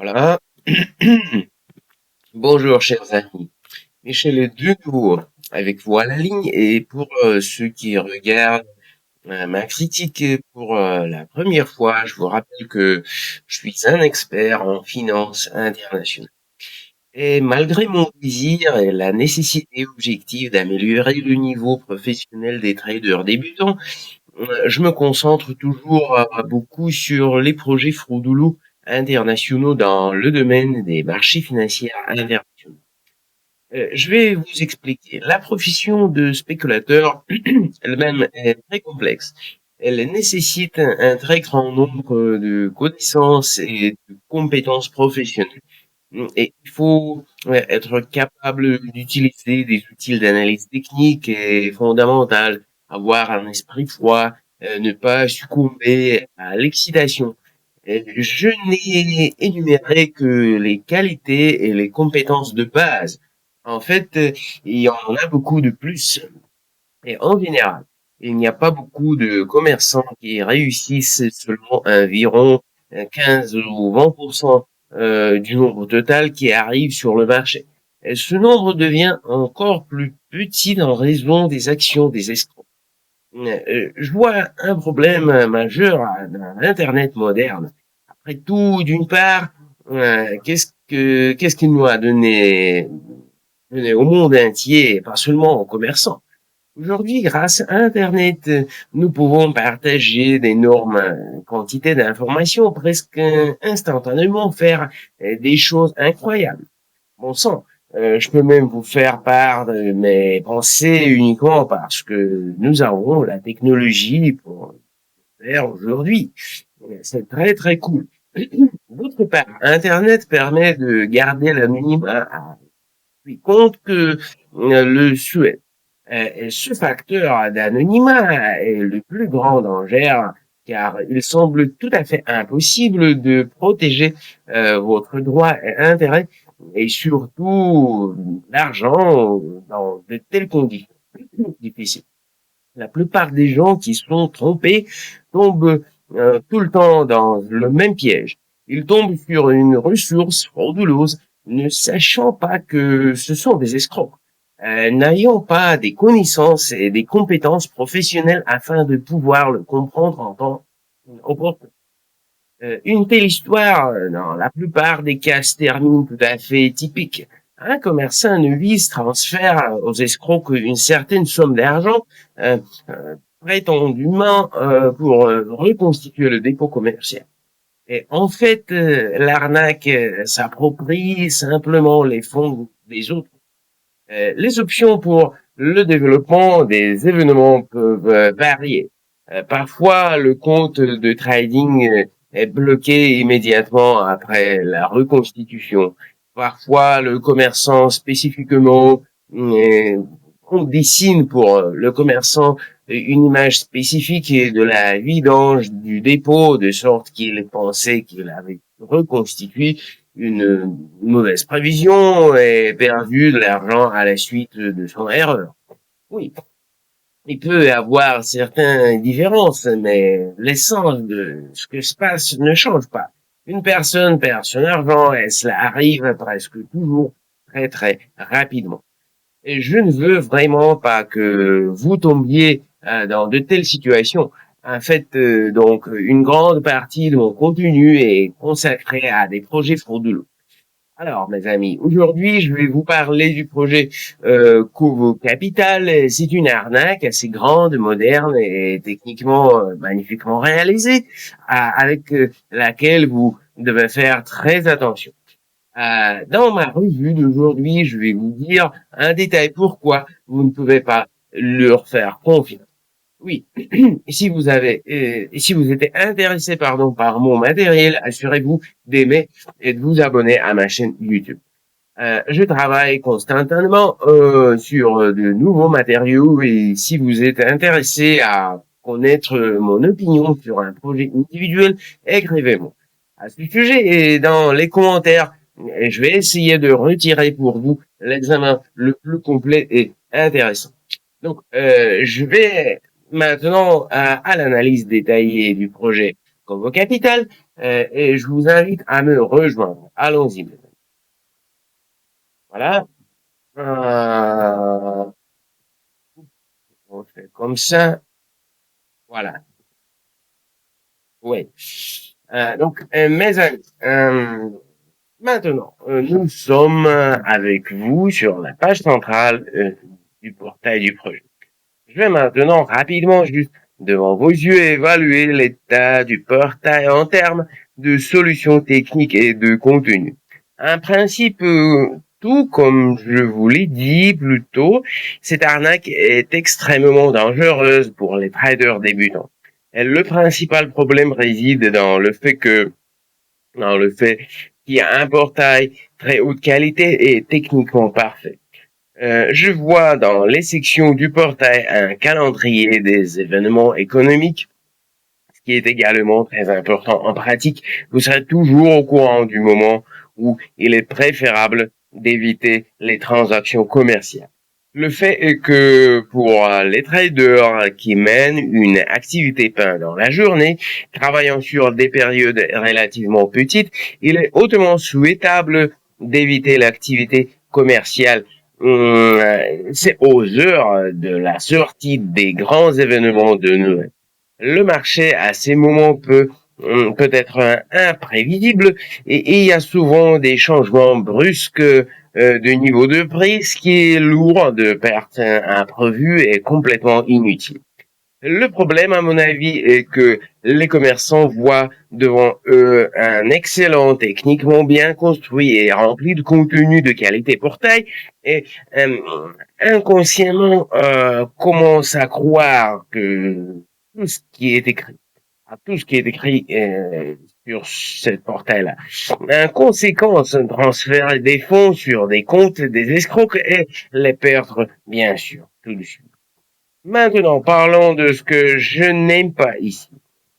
Voilà. Bonjour, chers amis. Michel est de nouveau avec vous à la ligne et pour ceux qui regardent ma critique pour la première fois, je vous rappelle que je suis un expert en finance internationale. Et malgré mon désir et la nécessité objective d'améliorer le niveau professionnel des traders débutants, je me concentre toujours beaucoup sur les projets frauduleux internationaux dans le domaine des marchés financiers internationaux. Je vais vous expliquer. La profession de spéculateur elle-même est très complexe. Elle nécessite un très grand nombre de connaissances et de compétences professionnelles. Et il faut être capable d'utiliser des outils d'analyse technique et fondamentale, avoir un esprit froid, ne pas succomber à l'excitation. Je n'ai énuméré que les qualités et les compétences de base. En fait, il y en a beaucoup de plus. Et en général, il n'y a pas beaucoup de commerçants qui réussissent seulement environ 15 ou 20% du nombre total qui arrive sur le marché. Et ce nombre devient encore plus petit en raison des actions des escrocs. Je vois un problème majeur dans l'Internet moderne. Après tout, d'une part, qu'est-ce qu'il nous a donné au monde entier, et pas seulement aux commerçants. Aujourd'hui, grâce à Internet, nous pouvons partager d'énormes quantités d'informations presque instantanément, faire des choses incroyables. Bon sang, je peux même vous faire part de mes pensées uniquement parce que nous avons la technologie pour le faire aujourd'hui. C'est très très cool. D'autre part, Internet permet de garder l'anonymat à compte que le souhait. Et ce facteur d'anonymat est le plus grand danger car il semble tout à fait impossible de protéger votre droit et intérêt et surtout l'argent dans de telles conditions difficiles. La plupart des gens qui sont trompés tombent tout le temps dans le même piège. Ils tombent sur une ressource frauduleuse, ne sachant pas que ce sont des escrocs, n'ayant pas des connaissances et des compétences professionnelles afin de pouvoir le comprendre en temps opportun. Une telle histoire, dans la plupart des cas, se termine tout à fait typique. Un commerçant ne vise transfère aux escrocs qu'une certaine somme d'argent, euh, prétendument pour reconstituer le dépôt commercial. Et en fait, l'arnaque s'approprie simplement les fonds des autres. Les options pour le développement des événements peuvent varier. Parfois, le compte de trading est bloqué immédiatement après la reconstitution. Parfois, le commerçant spécifiquement, on dessine pour le commerçant une image spécifique de la vidange du dépôt, de sorte qu'il pensait qu'il avait reconstitué une mauvaise prévision et perdu de l'argent à la suite de son erreur. Oui, il peut y avoir certaines différences, mais l'essence de ce que se passe ne change pas. Une personne perd son argent et cela arrive presque toujours très très rapidement. Et je ne veux vraiment pas que vous tombiez dans de telles situations. En fait, donc, une grande partie de mon contenu est consacrée à des projets frauduleux. Alors, mes amis, aujourd'hui, je vais vous parler du projet Covo Capital. C'est une arnaque assez grande, moderne et techniquement magnifiquement réalisée, avec laquelle vous devez faire très attention. Dans ma revue d'aujourd'hui, je vais vous dire un détail pourquoi vous ne pouvez pas leur faire confiance. Oui, si vous êtes intéressé, pardon, par mon matériel, assurez-vous d'aimer et de vous abonner à ma chaîne YouTube. Je travaille constamment sur de nouveaux matériaux et si vous êtes intéressé à connaître mon opinion sur un projet individuel, écrivez-moi à ce sujet et dans les commentaires. Et je vais essayer de retirer pour vous l'examen le plus complet et intéressant. Donc, je vais maintenant à l'analyse détaillée du projet Convo Capital et je vous invite à me rejoindre. Allons-y. Voilà. On fait comme ça. Voilà. Oui. Donc, mes amis, maintenant, nous sommes avec vous sur la page centrale du portail du projet. Je vais maintenant rapidement, juste devant vos yeux, évaluer l'état du portail en termes de solutions techniques et de contenu. Un principe, tout comme je vous l'ai dit plus tôt, cette arnaque est extrêmement dangereuse pour les traders débutants. Et le principal problème réside dans le fait qu'il y a un portail très haute qualité et techniquement parfait. Je vois dans les sections du portail un calendrier des événements économiques, ce qui est également très important en pratique. Vous serez toujours au courant du moment où il est préférable d'éviter les transactions commerciales. Le fait est que pour les traders qui mènent une activité pendant la journée, travaillant sur des périodes relativement petites, il est hautement souhaitable d'éviter l'activité commerciale. C'est aux heures de la sortie des grands événements de Noël. Le marché à ces moments peut être imprévisible et il y a souvent des changements brusques de niveau de prix, ce qui est lourd de pertes imprévues et complètement inutile. Le problème, à mon avis, est que les commerçants voient devant eux un excellent, techniquement bien construit et rempli de contenu de qualité portail et inconsciemment commencent à croire que tout ce qui est écrit, tout ce qui est écrit sur ce portail-là. En conséquence, transférer des fonds sur des comptes des escrocs et les perdre, bien sûr, tout de suite. Maintenant, parlons de ce que je n'aime pas ici.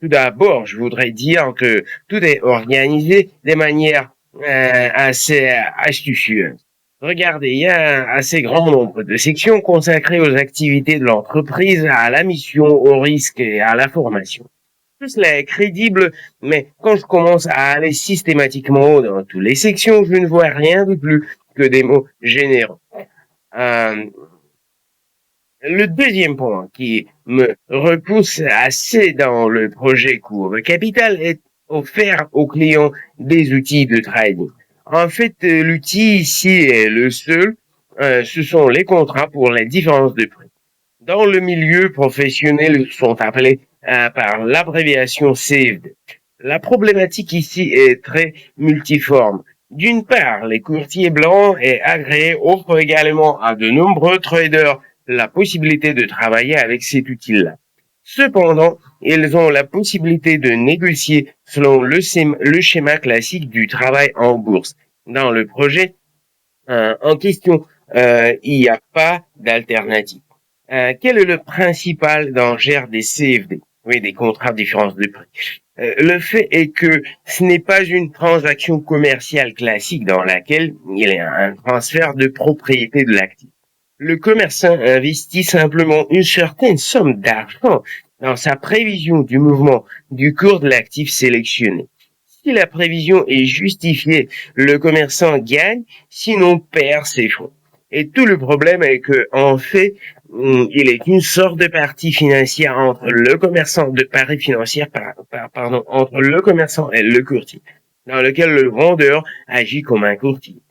Tout d'abord, je voudrais dire que tout est organisé de manière assez astucieuse. Regardez, il y a un assez grand nombre de sections consacrées aux activités de l'entreprise, à la mission, au risque et à la formation. Tout cela est crédible, mais quand je commence à aller systématiquement dans toutes les sections, je ne vois rien de plus que des mots généraux. Le deuxième point qui me repousse assez dans le projet Convo Capital est offert aux clients des outils de trading. En fait, l'outil ici est le seul, ce sont les contrats pour les différences de prix. Dans le milieu professionnel, ils sont appelés par l'abréviation CFD. La problématique ici est très multiforme. D'une part, les courtiers blancs et agréés offrent également à de nombreux traders la possibilité de travailler avec cet outil-là. Cependant, ils ont la possibilité de négocier selon le schéma classique du travail en bourse. Dans le projet en question, il n'y a pas d'alternative. Quel est le principal danger des CFD? Oui, des contrats de différence de prix. Le fait est que ce n'est pas une transaction commerciale classique dans laquelle il y a un transfert de propriété de l'actif. Le commerçant investit simplement une certaine somme d'argent dans sa prévision du mouvement du cours de l'actif sélectionné. Si la prévision est justifiée, le commerçant gagne, sinon perd ses fonds. Et tout le problème est que, en fait, il est une sorte de partie financière entre le commerçant de paris financière, entre le commerçant et le courtier, dans lequel le vendeur agit comme un courtier.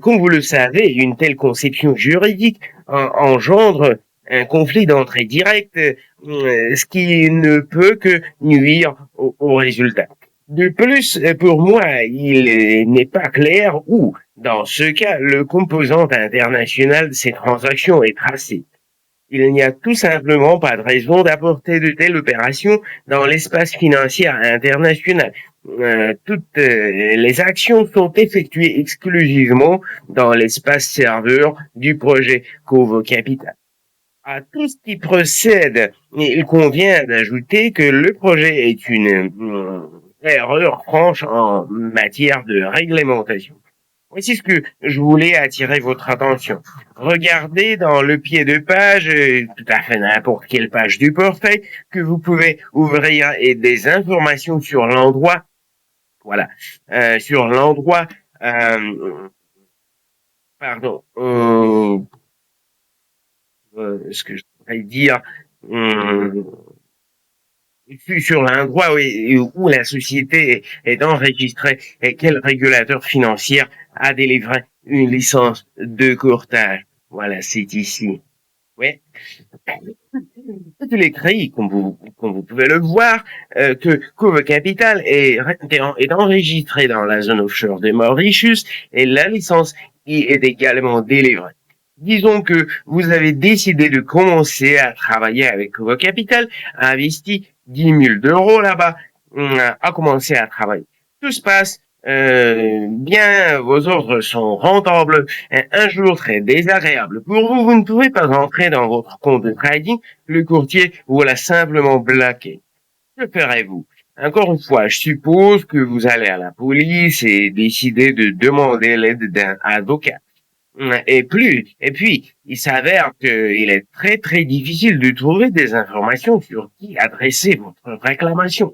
Comme vous le savez, une telle conception juridique engendre un conflit d'entrée directe, ce qui ne peut que nuire au résultat. De plus, pour moi, il n'est pas clair où, dans ce cas, le composant international de ces transactions est tracé. Il n'y a tout simplement pas de raison d'apporter de telles opérations dans l'espace financier international. Toutes les actions sont effectuées exclusivement dans l'espace serveur du projet Convo Capital. À tout ce qui procède, il convient d'ajouter que le projet est une erreur franche en matière de réglementation. Voici ce que je voulais attirer votre attention. Regardez dans le pied de page, tout à fait n'importe quelle page du portail, que vous pouvez ouvrir et des informations sur l'endroit. Voilà, sur l'endroit, euh, pardon, ce que je voudrais dire, euh, sur l'endroit où la société est enregistrée et quel régulateur financier a délivré une licence de courtage. Voilà, c'est ici. Oui. Il est écrit, comme vous pouvez le voir, que Cove Capital est enregistré dans la zone offshore de Mauritius et la licence y est également délivrée. Disons que vous avez décidé de commencer à travailler avec Cove Capital, a investi 10 000 € là-bas, a commencé à travailler. Tout se passe bien, vos ordres sont rentables. Un jour très désagréable pour vous, vous ne pouvez pas entrer dans votre compte de trading, le courtier vous l'a simplement bloqué. Que ferez-vous? Encore une fois, je suppose que vous allez à la police et décider de demander l'aide d'un avocat. Et puis, il s'avère qu'il est très très difficile de trouver des informations sur qui adresser votre réclamation.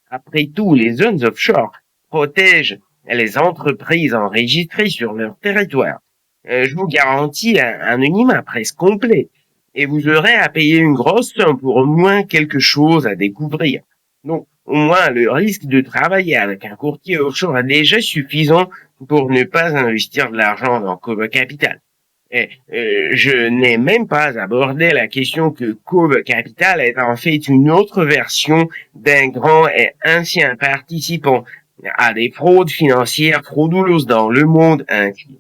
Après tout, les zones offshore protègent les entreprises enregistrées sur leur territoire. Je vous garantis un anonymat presque complet. Et vous aurez à payer une grosse somme pour au moins quelque chose à découvrir. Donc, au moins, le risque de travailler avec un courtier offshore est déjà suffisant pour ne pas investir de l'argent dans Cove Capital. Et, je n'ai même pas abordé la question que Cove Capital est en fait une autre version d'un grand et ancien participant à des fraudes financières frauduleuses dans le monde entier.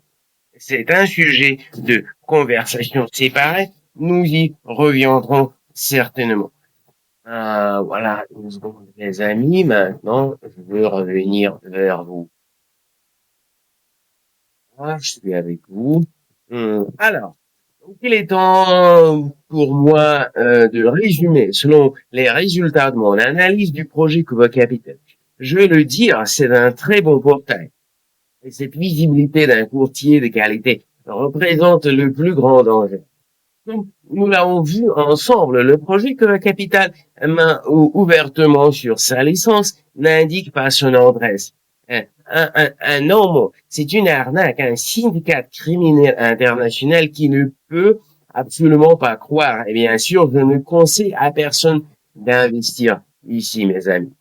C'est un sujet de conversation séparée. Nous y reviendrons certainement. Voilà, une seconde, les amis. Maintenant, je veux revenir vers vous. Ah, je suis avec vous. Alors, il est temps pour moi de résumer selon les résultats de mon analyse du projet Cuba Capital. Je vais le dire, c'est un très bon portail. Et cette visibilité d'un courtier de qualité représente le plus grand danger. Donc, nous l'avons vu ensemble, le projet Cuba Capital main ouvertement sur sa licence n'indique pas son adresse. Un homme, c'est une arnaque, un syndicat criminel international qui ne peut absolument pas croire. Et bien sûr, je ne conseille à personne d'investir ici, mes amis.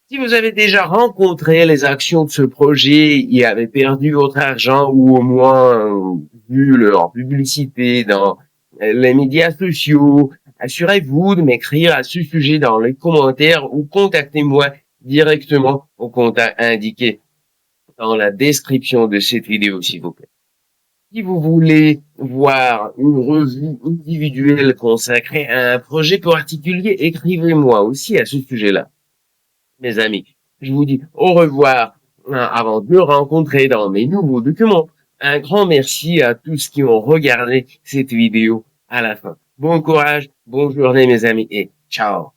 Si vous avez déjà rencontré les actions de ce projet, y avez perdu votre argent ou au moins vu leur publicité dans les médias sociaux, assurez-vous de m'écrire à ce sujet dans les commentaires ou contactez-moi directement au contact indiqué dans la description de cette vidéo, s'il vous plaît. Si vous voulez voir une revue individuelle consacrée à un projet particulier, écrivez-moi aussi à ce sujet-là. Mes amis, je vous dis au revoir avant de me rencontrer dans mes nouveaux documents. Un grand merci à tous qui ont regardé cette vidéo à la fin. Bon courage, bonne journée mes amis et ciao.